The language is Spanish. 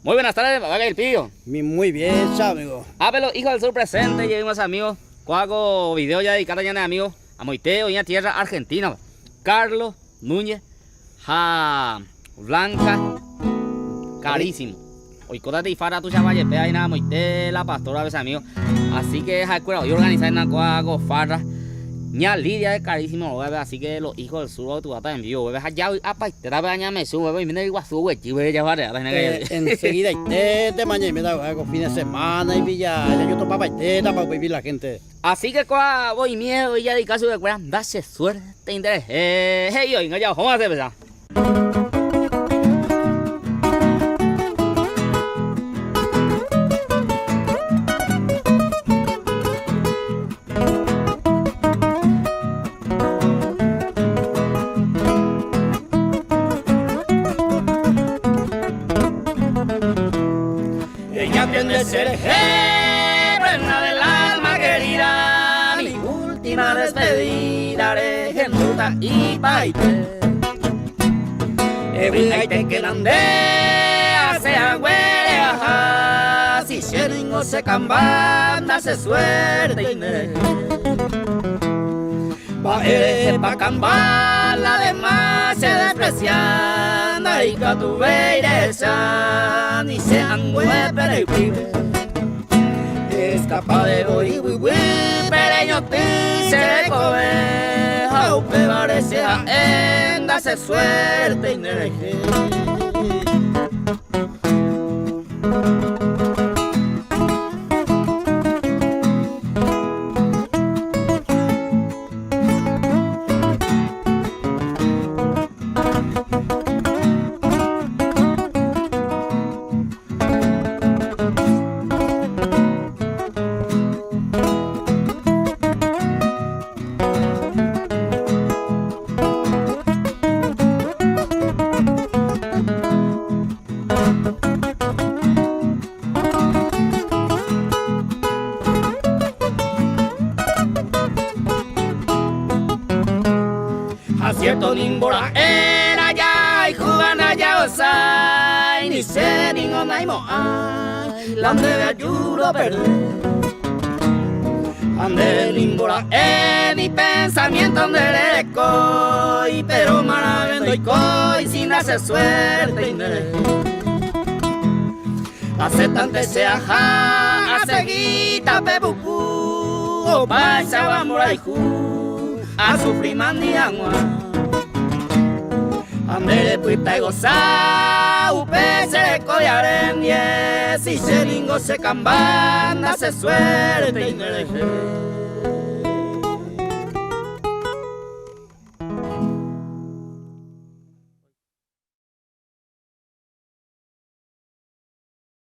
Muy buenas tardes, papá Caipillo. Muy bien, ya, amigo. Pero hijo del sur presente, y unos amigos. Hago video ya dedicado a amigos a Moiteo y a tierra argentina. Carlos Núñez, Blanca, carísimo. Hoy códate y fara tu chavalle, pea y nada, Moite, la pastora, ves amigos. Así que es acuerdo, yo organizé en la hago farra. Ña Lidia es carísimo, bebé, así que los hijos del sur tu gata en vivo, bebé, allá apa, te da baña me sube, bebé, mira igual sube, chive, ya vale, enseguida te mañana y me da algo fin de semana y ya yo topa paiteta para vivir la gente. Así que cuando voy miedo y ya de caso de cuera, dase suerte, interés, hey, yo, ya, vamos a hacer pesar. De ser reina del alma querida, mi última despedida haré en ruta y paite. Ebriaite que landé hace agüere ajá, si xeringo se cambanda se suerte y ne. Pa cambar la demás se desprecianda y que tu veiresa ni se angüe pero y pibe. Escapa de hoy, pereño ti se cobe, jaupe parece a enda se suerte y nereje. Acierto nimbora era ya y jugana ya osai ni se ni no naimo ay la ande de ayudo perder ande nimbora mi pensamiento ande le coi pero maravendo y coi sin hacer suerte y ne aceptante sea ja a seguita pebucu o pasa vamos a a sufrir mandiangua Amere puita y goza upe se coyarendie si xeringo se cambanda se suerte y nereje.